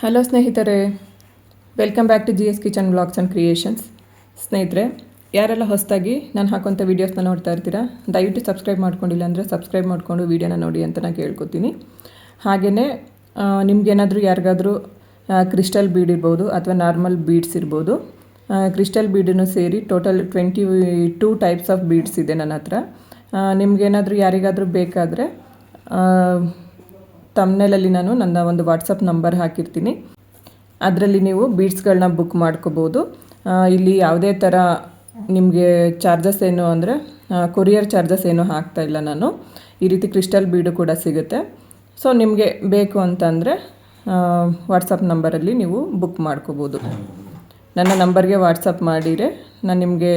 Hello ಸ್ನೇಹಿತರೆ, welcome back to GS kitchen blogs and creations. ಸ್ನೇಹಿತರೆ, ಯಾರೆಲ್ಲ ಹೊಸದಾಗಿ ನಾನು ಹಾಕೋಂಥ ವೀಡಿಯೋಸ್ನ ನೋಡ್ತಾ ಇರ್ತೀರಾ, ದಯವಿಟ್ಟು ಸಬ್ಸ್ಕ್ರೈಬ್ ಮಾಡ್ಕೊಂಡಿಲ್ಲ ಅಂದರೆ ಸಬ್ಸ್ಕ್ರೈಬ್ ಮಾಡಿಕೊಂಡು ವೀಡಿಯೋನ ನೋಡಿ ಅಂತ ನಾನು ಕೇಳ್ಕೊತೀನಿ. ಹಾಗೆಯೇ ನಿಮಗೇನಾದರೂ ಯಾರಿಗಾದರೂ ಕ್ರಿಸ್ಟಲ್ ಬೀಡ್ ಇರ್ಬೋದು ಅಥವಾ ನಾರ್ಮಲ್ ಬೀಡ್ಸ್ ಇರ್ಬೋದು. ಕ್ರಿಸ್ಟಲ್ ಬೀಡನ್ನು ಸೇರಿ ಟೋಟಲ್ 22 ಟೈಪ್ಸ್ ಆಫ್ ಬೀಡ್ಸ್ ಇದೆ ನನ್ನ ಹತ್ರ. ನಿಮಗೇನಾದರೂ ಯಾರಿಗಾದರೂ ಬೇಕಾದರೆ ತಮ್ನೇಲಲ್ಲಿ ನಾನು ನನ್ನ ಒಂದು ವಾಟ್ಸಪ್ ನಂಬರ್ ಹಾಕಿರ್ತೀನಿ. ಅದರಲ್ಲಿ ನೀವು ಬೀಡ್ಸ್ಗಳನ್ನ ಬುಕ್ ಮಾಡ್ಕೋಬೋದು. ಇಲ್ಲಿ ಯಾವುದೇ ಥರ ನಿಮಗೆ ಚಾರ್ಜಸ್ ಏನು ಅಂದರೆ ಕೊರಿಯರ್ ಚಾರ್ಜಸ್ ಏನು ಹಾಕ್ತಾ ಇಲ್ಲ ನಾನು. ಈ ರೀತಿ ಕ್ರಿಸ್ಟಲ್ ಬೀಡು ಕೂಡ ಸಿಗುತ್ತೆ. ಸೊ ನಿಮಗೆ ಬೇಕು ಅಂತಂದರೆ ವಾಟ್ಸಪ್ ನಂಬರಲ್ಲಿ ನೀವು ಬುಕ್ ಮಾಡ್ಕೋಬೋದು. ನನ್ನ ನಂಬರ್ಗೆ ವಾಟ್ಸಪ್ ಮಾಡಿದರೆ ನಾನು ನಿಮಗೆ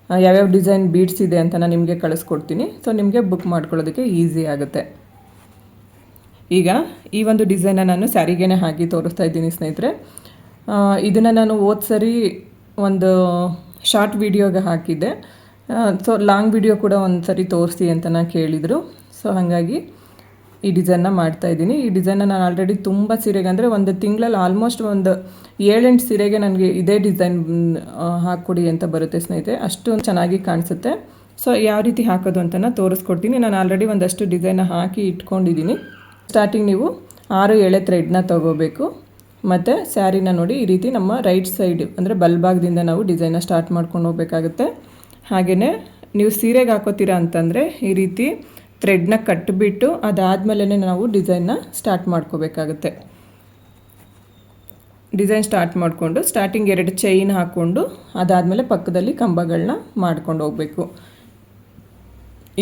ಯಾವ್ಯಾವ ಡಿಸೈನ್ ಬೀಡ್ಸ್ ಇದೆ ಅಂತ ನಾನು ನಿಮಗೆ ಕಳಿಸ್ಕೊಡ್ತೀನಿ. ಸೊ ನಿಮಗೆ ಬುಕ್ ಮಾಡ್ಕೊಳ್ಳೋದಕ್ಕೆ ಈಸಿ ಆಗುತ್ತೆ. ಈಗ ಈ ಒಂದು ಡಿಸೈನ ನಾನು ಸ್ಯಾರಿಗೇನೆ ಹಾಕಿ ತೋರಿಸ್ತಾ ಇದ್ದೀನಿ ಸ್ನೇಹಿತರೆ. ಇದನ್ನು ನಾನು ಸರಿ ಒಂದು ಶಾರ್ಟ್ ವಿಡಿಯೋಗೆ ಹಾಕಿದ್ದೆ. ಸೊ ಲಾಂಗ್ ವಿಡಿಯೋ ಕೂಡ ಒಂದು ಸರಿ ತೋರಿಸಿ ಅಂತ ನಾನು ಕೇಳಿದರು. ಸೊ ಹಾಗಾಗಿ ಈ ಡಿಸೈನ್ನ ಮಾಡ್ತಾಯಿದ್ದೀನಿ. ಈ ಡಿಸೈನ್ನ ನಾನು ಆಲ್ರೆಡಿ ತುಂಬ ಸೀರೆಗೆ ಅಂದರೆ ಒಂದು ತಿಂಗಳಲ್ಲಿ ಆಲ್ಮೋಸ್ಟ್ ಒಂದು 7-8 ಸೀರೆಗೆ ನನಗೆ ಇದೇ ಡಿಸೈನ್ ಹಾಕ್ಕೊಡಿ ಅಂತ ಬರುತ್ತೆ ಸ್ನೇಹಿತರೆ. ಅಷ್ಟು ಚೆನ್ನಾಗಿ ಕಾಣಿಸುತ್ತೆ. ಸೊ ಯಾವ ರೀತಿ ಹಾಕೋದು ಅಂತ ನಾನು ತೋರಿಸ್ಕೊಡ್ತೀನಿ. ನಾನು ಆಲ್ರೆಡಿ ಒಂದಷ್ಟು ಡಿಸೈನ್ನ ಹಾಕಿ ಇಟ್ಕೊಂಡಿದ್ದೀನಿ. ಸ್ಟಾರ್ಟಿಂಗ್ ನೀವು 6 ಎಳೆ ಥ್ರೆಡ್ನ ತೊಗೋಬೇಕು. ಮತ್ತು ಸ್ಯಾರಿನ ನೋಡಿ ಈ ರೀತಿ ನಮ್ಮ ರೈಟ್ ಸೈಡ್ ಅಂದರೆ ಬಲ್ಭಾಗದಿಂದ ನಾವು ಡಿಸೈನ್ನ ಸ್ಟಾರ್ಟ್ ಮಾಡ್ಕೊಂಡು ಹೋಗಬೇಕಾಗುತ್ತೆ. ಹಾಗೆಯೇ ನೀವು ಸೀರೆಗೆ ಹಾಕೋತೀರಾ ಅಂತಂದರೆ ಈ ರೀತಿ ಥ್ರೆಡ್ನ ಕಟ್ಟಿಬಿಟ್ಟು ಅದಾದಮೇಲೆ ನಾವು ಡಿಸೈನ್ನ ಸ್ಟಾರ್ಟ್ ಮಾಡ್ಕೋಬೇಕಾಗುತ್ತೆ. ಡಿಸೈನ್ ಸ್ಟಾರ್ಟ್ ಮಾಡಿಕೊಂಡು ಸ್ಟಾರ್ಟಿಂಗ್ 2 ಚೈನ್ ಹಾಕ್ಕೊಂಡು ಅದಾದಮೇಲೆ ಪಕ್ಕದಲ್ಲಿ ಕಂಬಗಳನ್ನ ಮಾಡ್ಕೊಂಡು ಹೋಗಬೇಕು.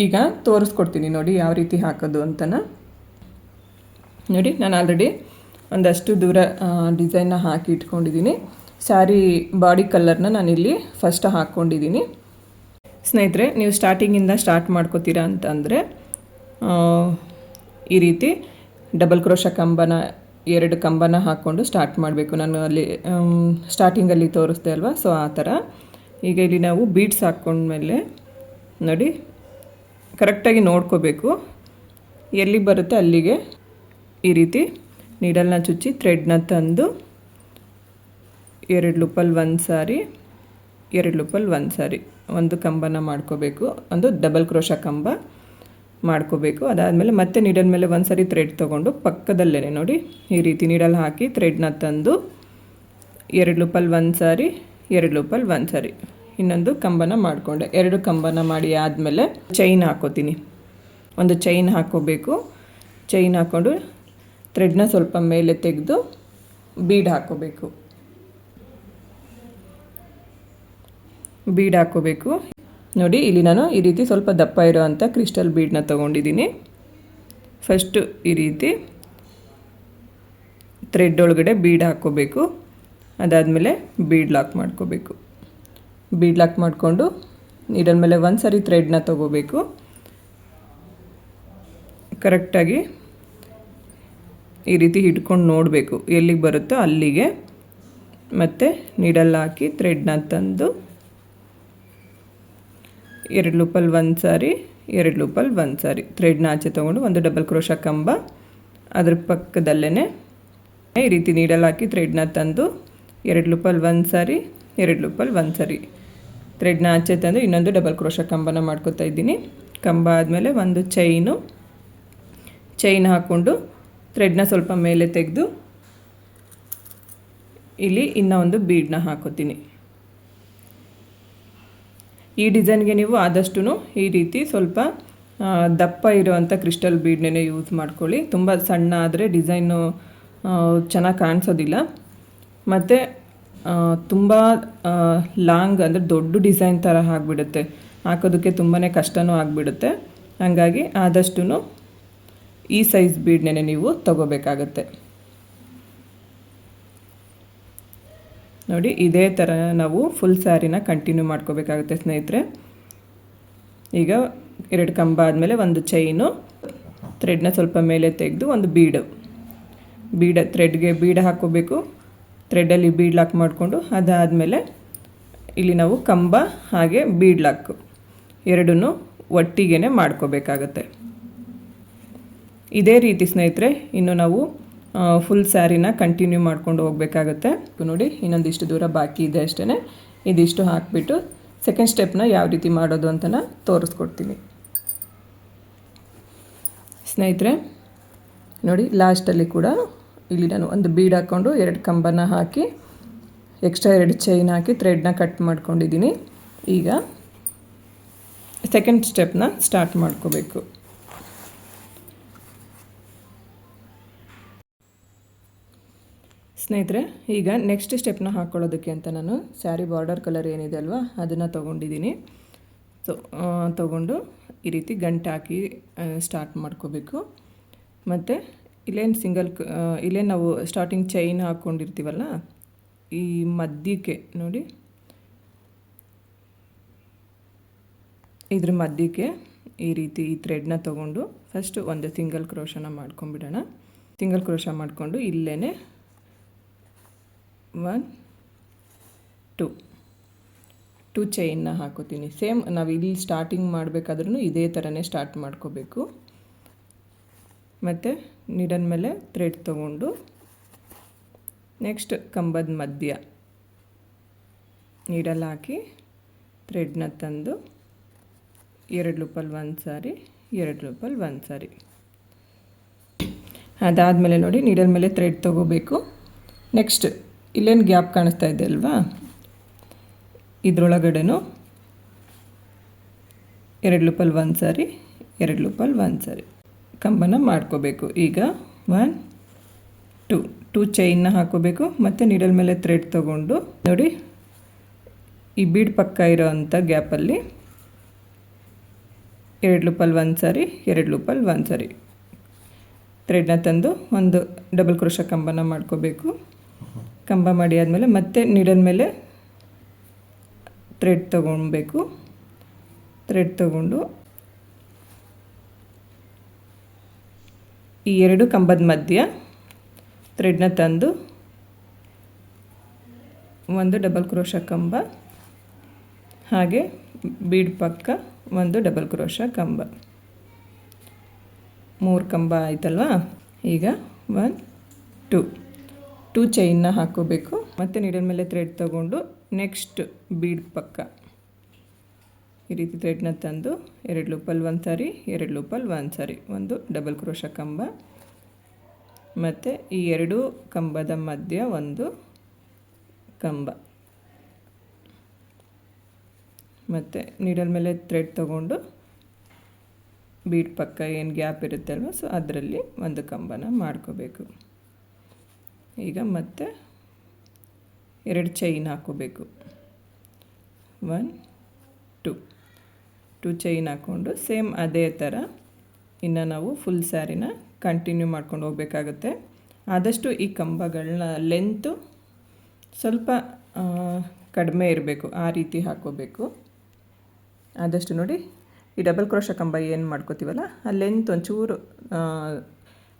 ಈಗ ತೋರಿಸ್ಕೊಡ್ತೀನಿ ನೋಡಿ ಯಾವ ರೀತಿ ಹಾಕೋದು ಅಂತನ. ನೋಡಿ, ನಾನು ಆಲ್ರೆಡಿ ಒಂದಷ್ಟು ದೂರ ಡಿಸೈನ್ನ ಹಾಕಿ ಇಟ್ಕೊಂಡಿದ್ದೀನಿ. ಸ್ಯಾರಿ ಬಾಡಿ ಕಲರ್ನ ನಾನಿಲ್ಲಿ ಫಸ್ಟ್ ಹಾಕ್ಕೊಂಡಿದ್ದೀನಿ. ಸ್ನೇಹಿತರೆ, ನೀವು ಸ್ಟಾರ್ಟಿಂಗಿಂದ ಸ್ಟಾರ್ಟ್ ಮಾಡ್ಕೋತೀರಾ ಅಂತಂದರೆ ಈ ರೀತಿ ಡಬಲ್ ಕ್ರೋಶ ಕಂಬನ 2 ಕಂಬನ ಹಾಕ್ಕೊಂಡು ಸ್ಟಾರ್ಟ್ ಮಾಡಬೇಕು. ನಾನು ಅಲ್ಲಿ ಸ್ಟಾರ್ಟಿಂಗಲ್ಲಿ ತೋರಿಸ್ದೆ ಅಲ್ವಾ, ಸೊ ಆ ಥರ. ಈಗ ಇಲ್ಲಿ ನಾವು ಬೀಡ್ಸ್ ಹಾಕ್ಕೊಂಡ್ಮೇಲೆ ನೋಡಿ ಕರೆಕ್ಟಾಗಿ ನೋಡ್ಕೋಬೇಕು. ಎಲ್ಲಿಗೆ ಬರುತ್ತೆ ಅಲ್ಲಿಗೆ ಈ ರೀತಿ ನೀಡಲ್ನ ಚುಚ್ಚಿ ಥ್ರೆಡ್ನ ತಂದು 2 ಲೂಪಲ್ಲಿ ಒಂದು ಸಾರಿ, 2 ಲೂಪಲ್ಲಿ ಒಂದು ಸಾರಿ ಒಂದು ಕಂಬನ ಮಾಡ್ಕೋಬೇಕು. ಒಂದು ಡಬಲ್ ಕ್ರೋಶ ಕಂಬ ಮಾಡ್ಕೋಬೇಕು. ಅದಾದಮೇಲೆ ಮತ್ತೆ ನೀಡಲ್ ಮೇಲೆ ಒಂದು ಸಾರಿ ಥ್ರೆಡ್ ತೊಗೊಂಡು ಪಕ್ಕದಲ್ಲೇ ನೋಡಿ ಈ ರೀತಿ ನೀಡಲ್ ಹಾಕಿ ಥ್ರೆಡ್ನ ತಂದು 2 ಲೂಪಲ್ಲಿ ಒಂದು ಸಾರಿ, 2 ಲೂಪಲ್ಲಿ ಒಂದು ಸಾರಿ ಇನ್ನೊಂದು ಕಂಬನ ಮಾಡಿಕೊಂಡೆ. 2 ಕಂಬನ ಮಾಡಿ ಆದಮೇಲೆ ಚೈನ್ ಹಾಕೋತೀನಿ. ಒಂದು ಚೈನ್ ಹಾಕ್ಕೋಬೇಕು. ಚೈನ್ ಹಾಕ್ಕೊಂಡು ಥ್ರೆಡ್ನ ಸ್ವಲ್ಪ ಮೇಲೆ ತೆಗೆದು ಬೀಡ್ ಹಾಕ್ಕೋಬೇಕು. ಬೀಡ್ ಹಾಕ್ಕೋಬೇಕು. ನೋಡಿ, ಇಲ್ಲಿ ನಾನು ಈ ರೀತಿ ಸ್ವಲ್ಪ ದಪ್ಪ ಇರೋವಂಥ ಕ್ರಿಸ್ಟಲ್ ಬೀಡನ್ನ ತೊಗೊಂಡಿದ್ದೀನಿ. ಫಸ್ಟು ಈ ರೀತಿ ಥ್ರೆಡ್ ಒಳಗಡೆ ಬೀಡ್ ಹಾಕ್ಕೋಬೇಕು. ಅದಾದಮೇಲೆ ಬೀಡ್ ಲಾಕ್ ಮಾಡ್ಕೋಬೇಕು. ಬೀಡ್ ಲಾಕ್ ಮಾಡಿಕೊಂಡು ನೀಡಲ್ ಮೇಲೆ ಒಂದು ಸಾರಿ ಥ್ರೆಡ್ನ ತೊಗೋಬೇಕು. ಕರೆಕ್ಟಾಗಿ ಈ ರೀತಿ ಹಿಡ್ಕೊಂಡು ನೋಡಬೇಕು ಎಲ್ಲಿಗೆ ಬರುತ್ತೋ ಅಲ್ಲಿಗೆ. ಮತ್ತು ನೀಡಲ್ ಹಾಕಿ ಥ್ರೆಡ್ನ ತಂದು 2 ಲೂಪಲ್ಲಿ ಒಂದು ಸಾರಿ, 2 ಲೂಪಲ್ಲಿ ಒಂದು ಸಾರಿ ಥ್ರೆಡ್ನ ಆಚೆ ತೊಗೊಂಡು ಒಂದು ಡಬಲ್ ಕ್ರೋಶ ಕಂಬ ಅದ್ರ ಪಕ್ಕದಲ್ಲೇ ಈ ರೀತಿ ನೀಡಲ್ ಹಾಕಿ ಥ್ರೆಡ್ನ ತಂದು 2 ಲೂಪಲ್ಲಿ ಒಂದು ಸಾರಿ, 2 ಲೂಪಲ್ಲಿ ಒಂದು ಸಾರಿ ಥ್ರೆಡ್ನ ಆಚೆ ತಂದು ಇನ್ನೊಂದು ಡಬಲ್ ಕ್ರೋಶ ಕಂಬನ ಮಾಡ್ಕೊತಾ ಇದ್ದೀನಿ. ಕಂಬ ಆದಮೇಲೆ ಒಂದು ಚೈನ್ ಹಾಕ್ಕೊಂಡು ಥ್ರೆಡ್ನ ಸ್ವಲ್ಪ ಮೇಲೆ ತೆಗೆದು ಇಲ್ಲಿ ಇನ್ನೂ ಒಂದು ಬೀಡನ್ನ ಹಾಕೋತೀನಿ. ಈ ಡಿಸೈನ್ಗೆ ನೀವು ಆದಷ್ಟು ಈ ರೀತಿ ಸ್ವಲ್ಪ ದಪ್ಪ ಇರೋವಂಥ ಕ್ರಿಸ್ಟಲ್ ಬೀಡ್ನೇ ಯೂಸ್ ಮಾಡ್ಕೊಳ್ಳಿ. ತುಂಬ ಸಣ್ಣ ಆದರೆ ಡಿಸೈನು ಚೆನ್ನಾಗಿ ಕಾಣಿಸೋದಿಲ್ಲ. ಮತ್ತು ತುಂಬ ಲಾಂಗ್ ಅಂದರೆ ದೊಡ್ಡ ಡಿಸೈನ್ ಥರ ಆಗಿಬಿಡುತ್ತೆ, ಹಾಕೋದಕ್ಕೆ ತುಂಬಾ ಕಷ್ಟನೂ ಆಗಿಬಿಡುತ್ತೆ. ಹಾಗಾಗಿ ಆದಷ್ಟು ಈ ಸೈಜ್ ಬೀಡ್ನೇ ನೀವು ತಗೋಬೇಕಾಗತ್ತೆ. ನೋಡಿ, ಇದೇ ಥರ ನಾವು ಫುಲ್ ಸ್ಯಾರಿನ ಕಂಟಿನ್ಯೂ ಮಾಡ್ಕೋಬೇಕಾಗುತ್ತೆ ಸ್ನೇಹಿತರೆ. ಈಗ 2 ಕಂಬ ಆದಮೇಲೆ ಒಂದು ಚೈನು, ಥ್ರೆಡ್ನ ಸ್ವಲ್ಪ ಮೇಲೆ ತೆಗೆದು ಒಂದು ಥ್ರೆಡ್ಗೆ ಬೀಡ್ ಹಾಕ್ಕೋಬೇಕು. ಥ್ರೆಡ್ಡಲ್ಲಿ ಬೀಡ್ ಲಾಕ್ ಮಾಡಿಕೊಂಡು ಅದಾದಮೇಲೆ ಇಲ್ಲಿ ನಾವು ಕಂಬ ಹಾಗೆ ಬೀಡ್ ಲಾಕ್ ಎರಡನ್ನೂ ಒಟ್ಟಿಗೆ ಮಾಡ್ಕೋಬೇಕಾಗತ್ತೆ. ಇದೇ ರೀತಿ ಸ್ನೇಹಿತರೆ ಇನ್ನು ನಾವು ಫುಲ್ ಸ್ಯಾರಿನ ಕಂಟಿನ್ಯೂ ಮಾಡ್ಕೊಂಡು ಹೋಗಬೇಕಾಗುತ್ತೆ. ನೋಡಿ ಇನ್ನೊಂದಿಷ್ಟು ದೂರ ಬಾಕಿ ಇದೆ ಅಷ್ಟೇ. ಇದಿಷ್ಟು ಹಾಕಿಬಿಟ್ಟು ಸೆಕೆಂಡ್ ಸ್ಟೆಪ್ನ ಯಾವ ರೀತಿ ಮಾಡೋದು ಅಂತ ತೋರಿಸ್ಕೊಡ್ತೀನಿ ಸ್ನೇಹಿತರೆ. ನೋಡಿ ಲಾಸ್ಟಲ್ಲಿ ಕೂಡ ಇಲ್ಲಿ ನಾನು ಒಂದು ಬೀಡ್ ಹಾಕ್ಕೊಂಡು 2 ಕಂಬನ ಹಾಕಿ ಎಕ್ಸ್ಟ್ರಾ 2 ಚೈನ್ ಹಾಕಿ ಥ್ರೆಡ್ನ ಕಟ್ ಮಾಡ್ಕೊಂಡಿದ್ದೀನಿ. ಈಗ ಸೆಕೆಂಡ್ ಸ್ಟೆಪ್ನ ಸ್ಟಾರ್ಟ್ ಮಾಡ್ಕೋಬೇಕು. ಸ್ನೇಹಿತರೆ, ಈಗ ನೆಕ್ಸ್ಟ್ ಸ್ಟೆಪ್ನ ಹಾಕ್ಕೊಳ್ಳೋದಕ್ಕೆ ಅಂತ ನಾನು ಸ್ಯಾರಿ ಬಾರ್ಡರ್ ಕಲರ್ ಏನಿದೆ ಅಲ್ವಾ ಅದನ್ನು ತೊಗೊಂಡಿದ್ದೀನಿ. ತೊಗೊಂಡು ಈ ರೀತಿ ಗಂಟು ಹಾಕಿ ಸ್ಟಾರ್ಟ್ ಮಾಡ್ಕೋಬೇಕು. ಮತ್ತು ಇಲ್ಲೇನು ನಾವು ಸ್ಟಾರ್ಟಿಂಗ್ ಚೈನ್ ಹಾಕ್ಕೊಂಡಿರ್ತೀವಲ್ಲ ಈ ಮಧ್ಯಕ್ಕೆ ನೋಡಿ, ಇದ್ರ ಮಧ್ಯಕ್ಕೆ ಈ ರೀತಿ ಈ ಥ್ರೆಡ್ನ ತೊಗೊಂಡು ಫಸ್ಟು ಒಂದು ಸಿಂಗಲ್ ಕ್ರೋಶನ ಮಾಡ್ಕೊಂಬಿಡೋಣ. ಸಿಂಗಲ್ ಕ್ರೋಶ ಮಾಡಿಕೊಂಡು ಇಲ್ಲೇ 1 2 ಚೈನ್ನ ಹಾಕೋತೀನಿ. ಸೇಮ್ ನಾವು ಇಲ್ಲಿ ಸ್ಟಾರ್ಟಿಂಗ್ ಮಾಡಬೇಕಾದ್ರೂ ಇದೇ ಥರನೇ ಸ್ಟಾರ್ಟ್ ಮಾಡ್ಕೋಬೇಕು. ಮತ್ತು ನೀಡಲ್ ಮೇಲೆ ಥ್ರೆಡ್ ತೊಗೊಂಡು ನೆಕ್ಸ್ಟ್ ಕಂಬದ ಮಧ್ಯ ನೀಡಲ್ ಹಾಕಿ ಥ್ರೆಡ್ನ ತಂದು 2 ಲೂಪಲ್ಲಿ ಒಂದು ಸಾರಿ, 2 ಲೂಪಲ್ಲಿ ಒಂದು ಸಾರಿ. ಅದಾದಮೇಲೆ ನೋಡಿ ನೀಡಲ್ ಮೇಲೆ ಥ್ರೆಡ್ ತೊಗೋಬೇಕು. ನೆಕ್ಸ್ಟ್ ಇಲ್ಲೇನು ಗ್ಯಾಪ್ ಕಾಣಿಸ್ತಾ ಇದೆ ಅಲ್ವಾ, ಇದರೊಳಗಡೆನೂ 2 ಲೂಪಲ್ಲಿ ಒಂದು ಸಾರಿ, 2 ಲೂಪಲ್ಲಿ ಒಂದು ಸಾರಿ ಕಂಬನ ಮಾಡ್ಕೋಬೇಕು. ಈಗ 1 2 ಚೈನ್ನ ಹಾಕೋಬೇಕು. ಮತ್ತು ನೀಡಲ್ ಮೇಲೆ ಥ್ರೆಡ್ ತೊಗೊಂಡು ನೋಡಿ ಈ ಬೀಡ್ ಪಕ್ಕ ಇರೋ ಅಂಥ ಗ್ಯಾಪಲ್ಲಿ 2 ಲೂಪಲ್ಲಿ ಒಂದು ಸಾರಿ, 2 ಲೂಪಲ್ಲಿ ಒಂದು ಸಾರಿ ಥ್ರೆಡ್ನ ತಂದು ಒಂದು ಡಬಲ್ ಕ್ರೋಶ ಕಂಬನ ಮಾಡ್ಕೋಬೇಕು. ಕಂಬ ಮಾಡಿ ಆದಮೇಲೆ ಮತ್ತೆ ನೀಡಲ್ ಮೇಲೆ ಥ್ರೆಡ್ ತೊಗೊಳ್ಬೇಕು. ಥ್ರೆಡ್ ತೊಗೊಂಡು ಈ 2 ಕಂಬದ ಮಧ್ಯ ಥ್ರೆಡ್ನ ತಂದು ಒಂದು ಡಬಲ್ ಕ್ರೋಶ ಕಂಬ, ಹಾಗೆ ಬೀಡ್ ಪಕ್ಕ ಒಂದು ಡಬಲ್ ಕ್ರೋಶ ಕಂಬ, 3 ಕಂಬ ಆಯ್ತಲ್ವಾ. ಈಗ 1 2 ಚೈನ್ನ ಹಾಕೋಬೇಕು. ಮತ್ತು ನೀಡಲ್ ಮೇಲೆ ಥ್ರೆಡ್ ತೊಗೊಂಡು ನೆಕ್ಸ್ಟ್ ಬೀಡ್ ಪಕ್ಕ ಈ ರೀತಿ ಥ್ರೆಡ್ನ ತಂದು 2 ಲೂಪಲ್ಲಿ ಒಂದು ಸಾರಿ, 2 ಲೂಪಲ್ಲಿ ಒಂದು ಸಾರಿ ಒಂದು ಡಬಲ್ ಕ್ರೋಶ ಕಂಬ, ಮತ್ತು ಈ 2 ಕಂಬದ ಮಧ್ಯ ಒಂದು ಕಂಬ, ಮತ್ತು ನೀಡಲ್ ಮೇಲೆ ಥ್ರೆಡ್ ತೊಗೊಂಡು ಬೀಡ್ ಪಕ್ಕ ಏನು ಗ್ಯಾಪ್ ಇರುತ್ತೆ ಅಲ್ವ, ಸೊ ಅದರಲ್ಲಿ ಒಂದು ಕಂಬನ ಮಾಡ್ಕೋಬೇಕು. ಈಗ ಮತ್ತೆ 2 ಚೈನ್ ಹಾಕೋಬೇಕು. 1 2 ಚೈನ್ ಹಾಕ್ಕೊಂಡು ಸೇಮ್ ಅದೇ ಥರ ಇನ್ನು ನಾವು ಫುಲ್ ಸ್ಯಾರಿನ ಕಂಟಿನ್ಯೂ ಮಾಡ್ಕೊಂಡು ಹೋಗಬೇಕಾಗುತ್ತೆ. ಆದಷ್ಟು ಈ ಕಂಬಗಳನ್ನ ಲೆಂತು ಸ್ವಲ್ಪ ಕಡಿಮೆ ಇರಬೇಕು, ಆ ರೀತಿ ಹಾಕೋಬೇಕು. ಆದಷ್ಟು ನೋಡಿ ಈ ಡಬಲ್ ಕ್ರೋಶ ಕಂಬ ಏನು ಮಾಡ್ಕೋತೀವಲ್ಲ ಆ ಲೆಂತ್ ಒಂಚೂರು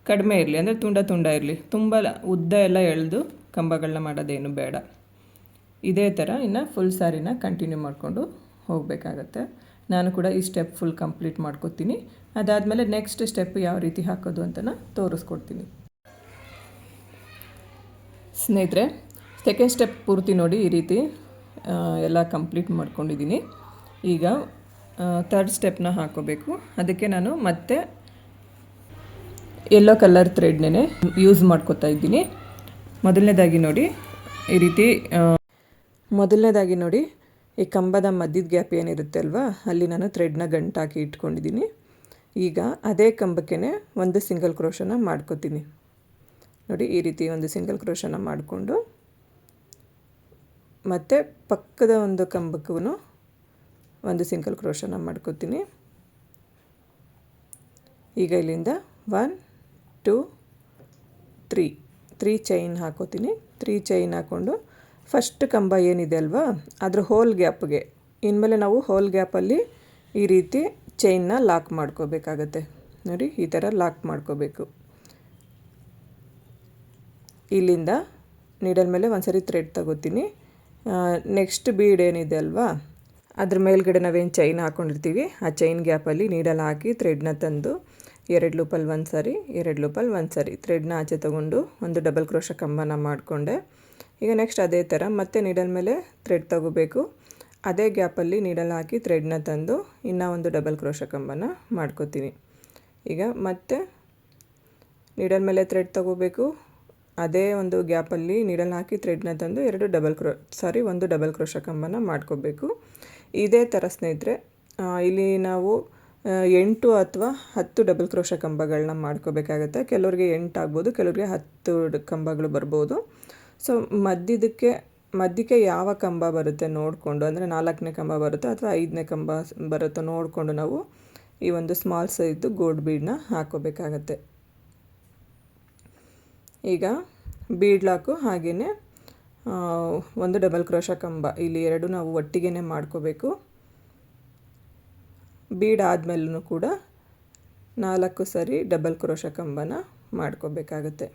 ಕಡಿಮೆ ಇರಲಿ, ಅಂದರೆ ತುಂಡ ಇರಲಿ. ತುಂಬ ಉದ್ದ ಎಲ್ಲ ಎಳೆದು ಕಂಬಗಳನ್ನ ಮಾಡೋದೇನು ಬೇಡ. ಇದೇ ಥರ ಇನ್ನು ಫುಲ್ ಸ್ಯಾರಿನ ಕಂಟಿನ್ಯೂ ಮಾಡಿಕೊಂಡು ಹೋಗಬೇಕಾಗತ್ತೆ. ನಾನು ಕೂಡ ಈ ಸ್ಟೆಪ್ ಫುಲ್ ಕಂಪ್ಲೀಟ್ ಮಾಡ್ಕೋತೀನಿ. ಅದಾದಮೇಲೆ ನೆಕ್ಸ್ಟ್ ಸ್ಟೆಪ್ ಯಾವ ರೀತಿ ಹಾಕೋದು ಅಂತ ತೋರಿಸ್ಕೊಡ್ತೀನಿ. ಸ್ನೇಹಿತರೆ, ಸೆಕೆಂಡ್ ಸ್ಟೆಪ್ ಪೂರ್ತಿ ನೋಡಿ ಈ ರೀತಿ ಎಲ್ಲ ಕಂಪ್ಲೀಟ್ ಮಾಡ್ಕೊಂಡಿದ್ದೀನಿ. ಈಗ ಥರ್ಡ್ ಸ್ಟೆಪ್ನ ಹಾಕೋಬೇಕು. ಅದಕ್ಕೆ ನಾನು ಮತ್ತೆ ಯೆಲ್ಲೋ ಕಲರ್ ಥ್ರೆಡ್ನೇ ಯೂಸ್ ಮಾಡ್ಕೋತಾ ಇದ್ದೀನಿ. ಮೊದಲನೇದಾಗಿ ನೋಡಿ ಈ ಕಂಬದ ಮಧ್ಯದ ಗ್ಯಾಪ್ ಏನಿರುತ್ತೆ ಅಲ್ವಾ, ಅಲ್ಲಿ ನಾನು ಥ್ರೆಡ್ನ ಗಂಟಾಕಿ ಇಟ್ಕೊಂಡಿದ್ದೀನಿ. ಈಗ ಅದೇ ಕಂಬಕ್ಕೆ ಒಂದು ಸಿಂಗಲ್ ಕ್ರೋಶನ ಮಾಡ್ಕೋತೀನಿ. ನೋಡಿ ಈ ರೀತಿ ಒಂದು ಸಿಂಗಲ್ ಕ್ರೋಶನ ಮಾಡಿಕೊಂಡು ಮತ್ತು ಪಕ್ಕದ ಒಂದು ಕಂಬಕ್ಕೂ ಒಂದು ಸಿಂಗಲ್ ಕ್ರೋಶನ ಮಾಡ್ಕೋತೀನಿ. ಈಗ ಇಲ್ಲಿಂದ 1 2 3 ಚೈನ್ ಹಾಕೋತೀನಿ. 3 ಚೈನ್ ಹಾಕ್ಕೊಂಡು ಫಸ್ಟ್ ಕಂಬ ಏನಿದೆ ಅಲ್ವಾ ಅದ್ರ ಹೋಲ್ ಗ್ಯಾಪ್ಗೆ ಇನ್ಮೇಲೆ ನಾವು ಹೋಲ್ ಗ್ಯಾಪಲ್ಲಿ ಈ ರೀತಿ ಚೈನ್ನ ಲಾಕ್ ಮಾಡ್ಕೋಬೇಕಾಗತ್ತೆ. ನೋಡಿ ಈ ಥರ ಲಾಕ್ ಮಾಡ್ಕೋಬೇಕು. ಇಲ್ಲಿಂದ ನೀಡಲ್ ಮೇಲೆ ಒಂದ್ಸರಿ ಥ್ರೆಡ್ ತಗೋತೀನಿ. ನೆಕ್ಸ್ಟ್ ಬೀಡ್ ಏನಿದೆ ಅಲ್ವಾ ಅದ್ರ ಮೇಲ್ಗಡೆ ನಾವೇನು ಚೈನ್ ಹಾಕ್ಕೊಂಡಿರ್ತೀವಿ ಆ ಚೈನ್ ಗ್ಯಾಪಲ್ಲಿ ನೀಡಲ್ ಹಾಕಿ ಥ್ರೆಡ್ನ ತಂದು 2 ಲೂಪಲ್ಲಿ ಒಂದು ಸಾರಿ, 2 ಲೂಪಲ್ಲಿ ಒಂದು ಸಾರಿ ಥ್ರೆಡ್ನ ಆಚೆ ತೊಗೊಂಡು ಒಂದು ಡಬಲ್ ಕ್ರೋಶ ಕಂಬನ ಮಾಡಿಕೊಂಡೆ. ಈಗ ನೆಕ್ಸ್ಟ್ ಅದೇ ಥರ ಮತ್ತೆ ನೀಡಲ್ ಮೇಲೆ ಥ್ರೆಡ್ ತಗೋಬೇಕು. ಅದೇ ಗ್ಯಾಪಲ್ಲಿ ನೀಡಲ್ ಹಾಕಿ ಥ್ರೆಡ್ನ ತಂದು ಇನ್ನೂ ಒಂದು ಡಬಲ್ ಕ್ರೋಶ ಕಂಬನ ಮಾಡ್ಕೋತೀನಿ. ಈಗ ಮತ್ತೆ ನೀಡಲ್ ಮೇಲೆ ಥ್ರೆಡ್ ತಗೋಬೇಕು. ಅದೇ ಒಂದು ಗ್ಯಾಪಲ್ಲಿ ನೀಡಲ್ ಹಾಕಿ ಥ್ರೆಡ್ನ ತಂದು ಒಂದು ಡಬಲ್ ಕ್ರೋಶ ಕಂಬನ ಮಾಡ್ಕೋಬೇಕು. ಇದೇ ಥರ ಸ್ನೇಹಿತರೆ ಇಲ್ಲಿ ನಾವು 8 ಅಥವಾ 10 ಡಬಲ್ ಕ್ರೋಶ ಕಂಬಗಳನ್ನ ಮಾಡ್ಕೋಬೇಕಾಗತ್ತೆ. ಕೆಲವ್ರಿಗೆ 8 ಆಗ್ಬೋದು, ಕೆಲವ್ರಿಗೆ 10 ಕಂಬಗಳು ಬರ್ಬೋದು. ಸೊ ಮಧ್ಯಕ್ಕೆ ಯಾವ ಕಂಬ ಬರುತ್ತೆ ನೋಡಿಕೊಂಡು, ಅಂದರೆ 4ನೇ ಕಂಬ ಬರುತ್ತೋ ಅಥವಾ 5ನೇ ಕಂಬ ಬರುತ್ತೋ ನೋಡಿಕೊಂಡು ನಾವು ಈ ಒಂದು ಸ್ಮಾಲ್ ಸೈಜ್ದು ಗೋಲ್ಡ್ ಬೀಡನ್ನ ಹಾಕ್ಕೋಬೇಕಾಗತ್ತೆ. ಈಗ ಬೀಡ್ ಲಾಕು ಹಾಗೆಯೇ ಒಂದು ಡಬಲ್ ಕ್ರೋಶ ಕಂಬ ಇಲ್ಲಿ 2 ನಾವು ಒಟ್ಟಿಗೆ ಮಾಡ್ಕೋಬೇಕು. ಬೀಡ್ ಆದಮೇಲೂ ಕೂಡ 4 ಸರಿ ಡಬಲ್ ಕ್ರೋಶ ಕಂಬನ ಮಾಡ್ಕೋಬೇಕಾಗತ್ತೆ.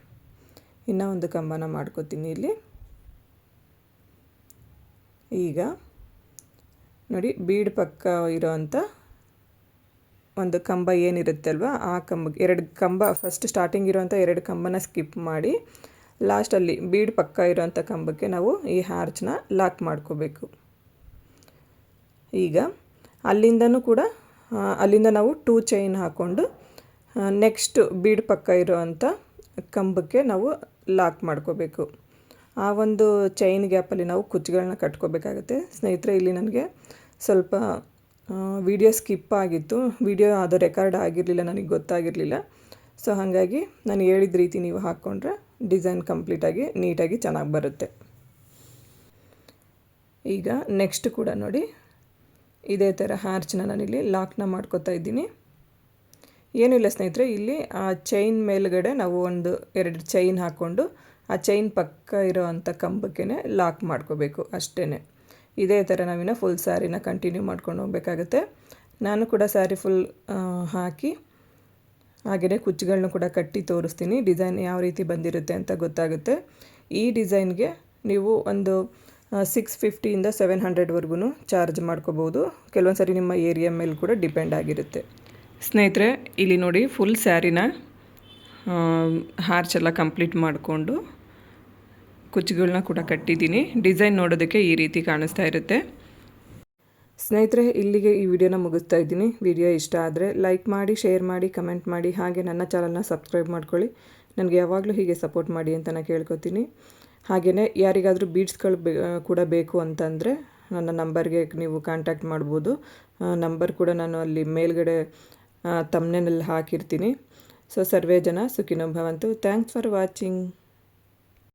ಇನ್ನೂ ಒಂದು ಕಂಬನ ಮಾಡ್ಕೋತೀನಿ ಇಲ್ಲಿ. ಈಗ ನೋಡಿ, ಬೀಡ್ ಪಕ್ಕ ಇರೋವಂಥ ಒಂದು ಕಂಬ ಏನಿರುತ್ತೆ ಅಲ್ವಾ, ಆ ಕಂಬಕ್ಕೆ 2 ಕಂಬ ಫಸ್ಟ್ ಸ್ಟಾರ್ಟಿಂಗ್ ಇರೋವಂಥ 2 ಕಂಬನ ಸ್ಕಿಪ್ ಮಾಡಿ ಲಾಸ್ಟಲ್ಲಿ ಬೀಡ್ ಪಕ್ಕ ಇರೋವಂಥ ಕಂಬಕ್ಕೆ ನಾವು ಈ ಹ್ಯಾರ್ಚನ್ನ ಲಾಕ್ ಮಾಡ್ಕೋಬೇಕು. ಈಗ ಅಲ್ಲಿಂದ ನಾವು 2 ಚೈನ್ ಹಾಕ್ಕೊಂಡು ನೆಕ್ಸ್ಟ್ ಬೀಡ್ ಪಕ್ಕ ಇರೋವಂಥ ಕಂಬಕ್ಕೆ ನಾವು ಲಾಕ್ ಮಾಡ್ಕೋಬೇಕು. ಆ ಒಂದು ಚೈನ್ ಗ್ಯಾಪಲ್ಲಿ ನಾವು ಕುಚ್ಚುಗಳನ್ನ ಕಟ್ಕೋಬೇಕಾಗುತ್ತೆ. ಸ್ನೇಹಿತರೆ, ಇಲ್ಲಿ ನನಗೆ ಸ್ವಲ್ಪ ವಿಡಿಯೋ ಸ್ಕಿಪ್ ಆಗಿತ್ತು. ವಿಡಿಯೋ ಅದು ರೆಕಾರ್ಡ್ ಆಗಿರಲಿಲ್ಲ, ನನಗೆ ಗೊತ್ತಾಗಿರಲಿಲ್ಲ. ಸೊ ಹಾಗಾಗಿ ನಾನು ಹೇಳಿದ ರೀತಿ ನೀವು ಹಾಕ್ಕೊಂಡ್ರೆ ಡಿಸೈನ್ ಕಂಪ್ಲೀಟಾಗಿ ನೀಟಾಗಿ ಚೆನ್ನಾಗಿ ಬರುತ್ತೆ. ಈಗ ನೆಕ್ಸ್ಟ್ ಕೂಡ ನೋಡಿ, ಇದೇ ಥರ ಹ್ಯಾರ್ಚನ್ನ ನಾನಿಲ್ಲಿ ಲಾಕ್ನ ಮಾಡ್ಕೋತಾ ಇದ್ದೀನಿ. ಏನಿಲ್ಲ ಸ್ನೇಹಿತರೆ, ಇಲ್ಲಿ ಆ ಚೈನ್ ಮೇಲ್ಗಡೆ ನಾವು 2 ಚೈನ್ ಹಾಕ್ಕೊಂಡು ಆ ಚೈನ್ ಪಕ್ಕ ಇರೋ ಅಂಥ ಕಂಬಕ್ಕೆ ಲಾಕ್ ಮಾಡ್ಕೋಬೇಕು ಅಷ್ಟೇ. ಇದೇ ಥರ ನಾವಿನ್ನು ಫುಲ್ ಸ್ಯಾರಿನ ಕಂಟಿನ್ಯೂ ಮಾಡ್ಕೊಂಡು ಹೋಗಬೇಕಾಗತ್ತೆ. ನಾನು ಕೂಡ ಸ್ಯಾರಿ ಫುಲ್ ಹಾಕಿ ಹಾಗೆಯೇ ಕುಚ್ಚುಗಳನ್ನೂ ಕೂಡ ಕಟ್ಟಿ ತೋರಿಸ್ತೀನಿ. ಡಿಸೈನ್ ಯಾವ ರೀತಿ ಬಂದಿರುತ್ತೆ ಅಂತ ಗೊತ್ತಾಗುತ್ತೆ. ಈ ಡಿಸೈನ್ಗೆ ನೀವು ಒಂದು 650 700ವರೆಗೂ ಚಾರ್ಜ್ ಮಾಡ್ಕೋಬೋದು. ಕೆಲವೊಂದು ಸರಿ ನಿಮ್ಮ ಏರಿಯಾ ಮೇಲೆ ಕೂಡ ಡಿಪೆಂಡ್ ಆಗಿರುತ್ತೆ. ಸ್ನೇಹಿತರೆ, ಇಲ್ಲಿ ನೋಡಿ, ಫುಲ್ ಸ್ಯಾರಿನ ಹ್ಯಾರ್ಚ್ ಎಲ್ಲ ಕಂಪ್ಲೀಟ್ ಮಾಡಿಕೊಂಡು ಕುಚ್ಚುಗಳನ್ನ ಕೂಡ ಕಟ್ಟಿದ್ದೀನಿ. ಡಿಸೈನ್ ನೋಡೋದಕ್ಕೆ ಈ ರೀತಿ ಕಾಣಿಸ್ತಾ ಇರುತ್ತೆ. ಸ್ನೇಹಿತರೆ, ಇಲ್ಲಿಗೆ ಈ ವಿಡಿಯೋನ ಮುಗಿಸ್ತಾ ಇದ್ದೀನಿ. ವಿಡಿಯೋ ಇಷ್ಟ ಆದರೆ ಲೈಕ್ ಮಾಡಿ, ಶೇರ್ ಮಾಡಿ, ಕಮೆಂಟ್ ಮಾಡಿ, ಹಾಗೆ ನನ್ನ ಚಾನಲ್ನ ಸಬ್ಸ್ಕ್ರೈಬ್ ಮಾಡ್ಕೊಳ್ಳಿ. ನನಗೆ ಯಾವಾಗಲೂ ಹೀಗೆ ಸಪೋರ್ಟ್ ಮಾಡಿ ಅಂತ ನಾನು ಕೇಳ್ಕೊತೀನಿ. ಹಾಗೆಯೇ ಯಾರಿಗಾದರೂ ಬೀಡ್ಸ್ಗಳು ಕೂಡ ಬೇಕು ಅಂತಂದರೆ ನನ್ನ ನಂಬರ್ಗೆ ನೀವು ಕಾಂಟ್ಯಾಕ್ಟ್ ಮಾಡ್ಬೋದು. ನಂಬರ್ ಕೂಡ ನಾನು ಅಲ್ಲಿ ಮೇಲ್ಗಡೆ ತಮ್ನೇನಲ್ಲಿ ಹಾಕಿರ್ತೀನಿ. ಸೊ ಸರ್ವೇ ಜನ ಸುಖಿನೋ ಭವಂತು. Thanks for watching.